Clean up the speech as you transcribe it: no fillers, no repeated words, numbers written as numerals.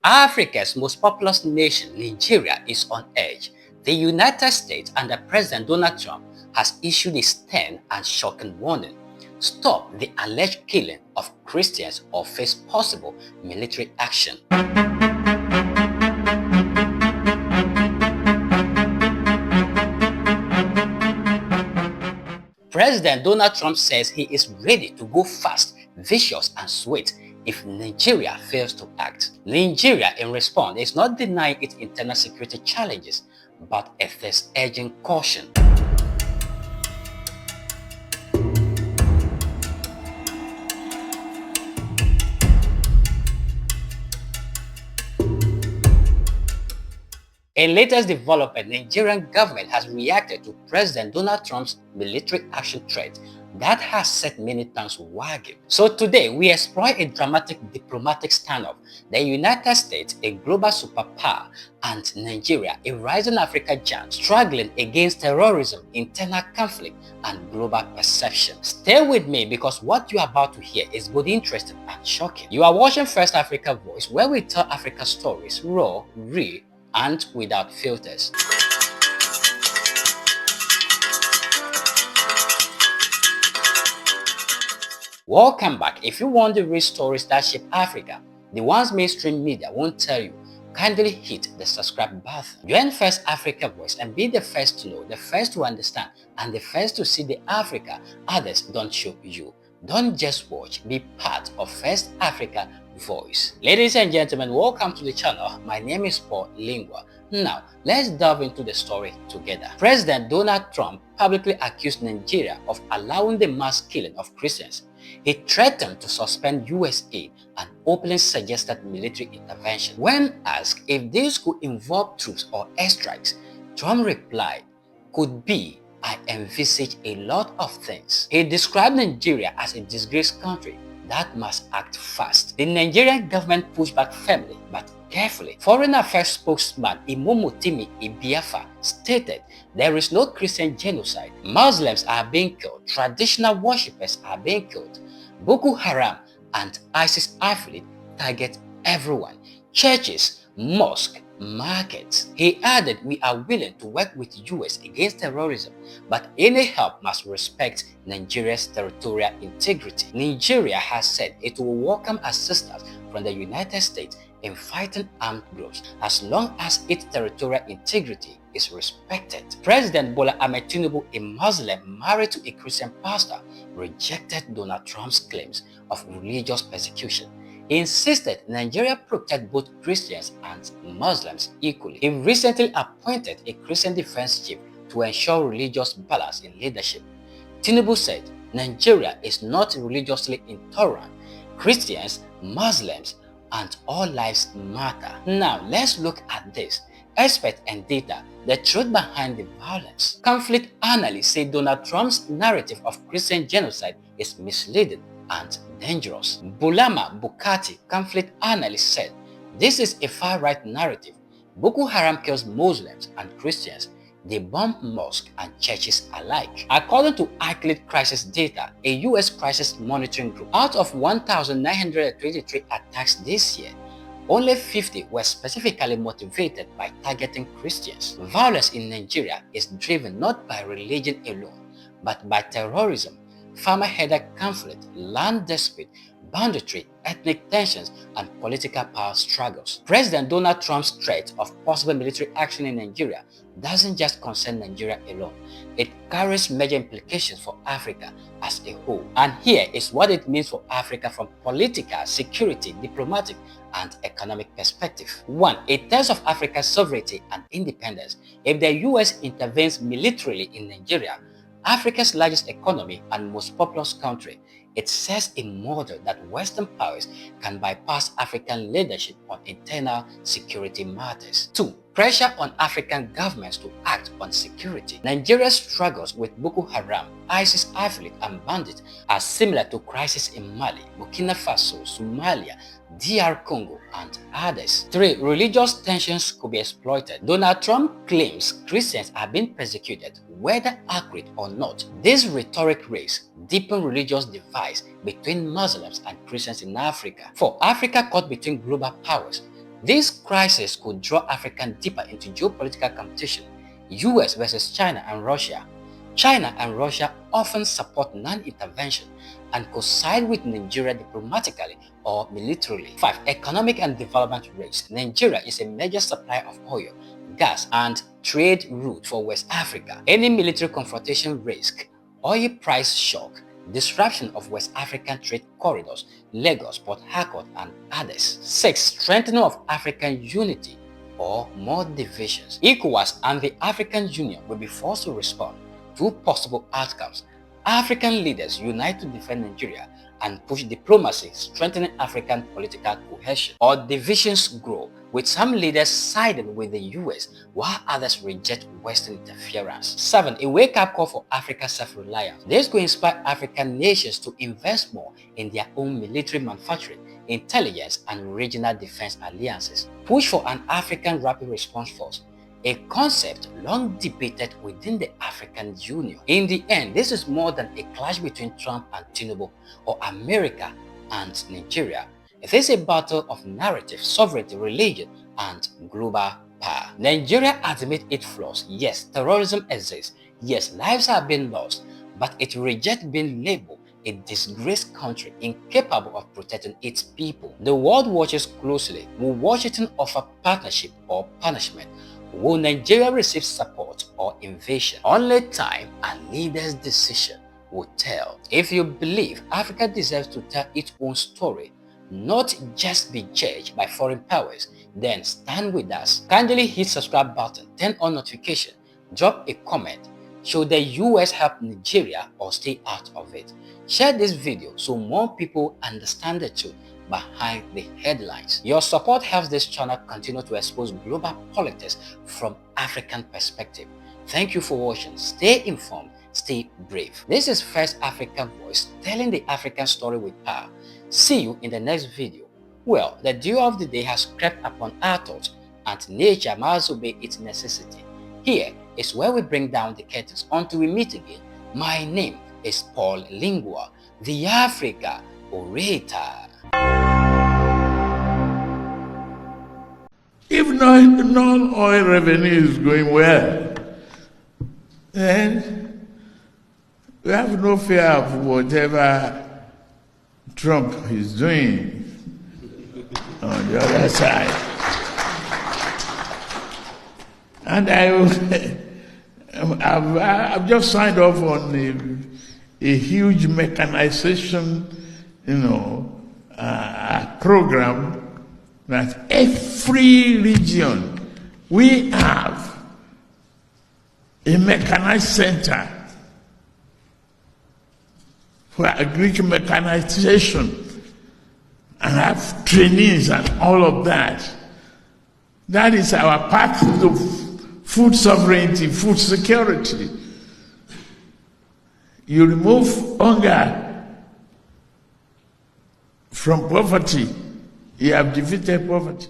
Africa's most populous nation, Nigeria, is on edge. The United States under President Donald Trump has issued a stern and shocking warning. Stop the alleged killing of Christians or face possible military action. President Donald Trump says he is ready to go fast, vicious and sweet if Nigeria fails to act. Nigeria, in response, is not denying its internal security challenges, but it is urging caution. In latest development, Nigerian government has reacted to President Donald Trump's military action threat that has set many tongues wagging. So today, we explore a dramatic diplomatic standoff, the United States, a global superpower, and Nigeria, a rising African giant, struggling against terrorism, internal conflict, and global perception. Stay with me because what you are about to hear is both interesting and shocking. You are watching First Africa Voice, where we tell Africa stories raw, real, and without filters. Welcome back. If you want to read stories that shape Africa, the ones mainstream media won't tell you, kindly hit the subscribe button. Join First Africa Voice and be the first to know, the first to understand, and the first to see the Africa others don't show you. Don't just watch, be part of First Africa Voice. Ladies and gentlemen, welcome to the channel. My name is Paul Lingua. Now, let's delve into the story together. President Donald Trump publicly accused Nigeria of allowing the mass killing of Christians. He threatened to suspend U.S. aid and openly suggested military intervention. When asked if this could involve troops or airstrikes, Trump replied, "Could be. I envisage a lot of things." He described Nigeria as a disgraced country that must act fast. The Nigerian government pushed back firmly but carefully. Foreign Affairs spokesman Imomotimi Ibiafa stated, "There is no Christian genocide. Muslims are being killed, traditional worshippers are being killed. Boko Haram and ISIS affiliates target everyone, churches, mosques, markets." He added, "We are willing to work with US against terrorism, but any help must respect Nigeria's territorial integrity." Nigeria has said it will welcome assistance from the United States in fighting armed groups as long as its territorial integrity is respected. President Bola Ahmed Tinubu, a Muslim married to a Christian pastor, rejected Donald Trump's claims of religious persecution. He insisted Nigeria protect both Christians and Muslims equally. He recently appointed a Christian defense chief to ensure religious balance in leadership. Tinubu said, "Nigeria is not religiously intolerant. Christians, Muslims, and all lives matter." Now, let's look at this. Experts and data, the truth behind the violence. Conflict analysts say Donald Trump's narrative of Christian genocide is misleading and dangerous. Bulama Bukati, conflict analyst, said, "This is a far-right narrative. Boko Haram kills Muslims and Christians. They bomb mosques and churches alike." According to Arclid crisis data, a U.S. crisis monitoring group, out of 1,923 attacks this year, only 50 were specifically motivated by targeting Christians. Violence in Nigeria is driven not by religion alone, but by terrorism, farmer-headed conflict, land dispute, banditry, ethnic tensions, and political power struggles. President Donald Trump's threat of possible military action in Nigeria doesn't just concern Nigeria alone. It carries major implications for Africa as a whole. And here is what it means for Africa from political, security, diplomatic, and economic perspective. 1. A test of Africa's sovereignty and independence. If the US intervenes militarily in Nigeria, Africa's largest economy and most populous country, it sets a model that Western powers can bypass African leadership on internal security matters. 2. Pressure on African governments to act on security. Nigeria's struggles with Boko Haram, ISIS affiliates, and bandits are similar to crises in Mali, Burkina Faso, Somalia, DR Congo, and others. 3. Religious tensions could be exploited. Donald Trump claims Christians are being persecuted, whether accurate or not. This rhetoric risks deepen religious divides between Muslims and Christians in Africa. 4. Africa caught between global powers. This crisis could draw Africa deeper into geopolitical competition, US versus China and Russia. China and Russia often support non-intervention and could side with Nigeria diplomatically or militarily. 5. Economic and development risks. Nigeria is a major supplier of oil, gas, and trade route for West Africa. Any military confrontation risk, oil price shock, disruption of West African trade corridors, Lagos, Port Harcourt, and others. 6. Strengthening of African unity or more divisions. ECOWAS and the African Union will be forced to respond. Two possible outcomes. African leaders unite to defend Nigeria and push diplomacy, strengthening African political cohesion. Or divisions grow, with some leaders siding with the US while others reject Western interference. 7. A wake-up call for Africa's self-reliance. This could inspire African nations to invest more in their own military manufacturing, intelligence, and regional defense alliances. Push for an African Rapid Response Force, a concept long debated within the African Union. In the end, this is more than a clash between Trump and Tinubu or America and Nigeria. It is a battle of narrative, sovereignty, religion, and global power. Nigeria admits its flaws. Yes, terrorism exists. Yes, lives are being lost, but it rejects being labeled a disgraced country incapable of protecting its people. The world watches closely. Will Washington offer partnership or punishment? Will Nigeria receive support or invasion? Only time and leaders' decision will tell. If you believe Africa deserves to tell its own story, not just be judged by foreign powers, then stand with us. Kindly hit subscribe button, turn on notification, drop a comment. Should the US help Nigeria or stay out of it? Share this video so more people understand the truth behind the headlines. Your support helps this channel continue to expose global politics from African perspective. Thank you for watching. Stay informed, stay brave. This is First African Voice, telling the African story with power. See you in the next video. Well, the dew of the day has crept upon our thoughts, and nature must obey its necessity. Here is where we bring down the curtains until we meet again. My name is Paul Lingua, the Africa Orator. If non-oil revenue is going well, then we have no fear of whatever Trump is doing on the other side. And I've just signed off on a huge mechanization, program that every region we have a mechanized center for agricultural mechanization and have trainees and all of that. That is our path to food sovereignty, food security. You remove hunger from poverty, you have defeated poverty.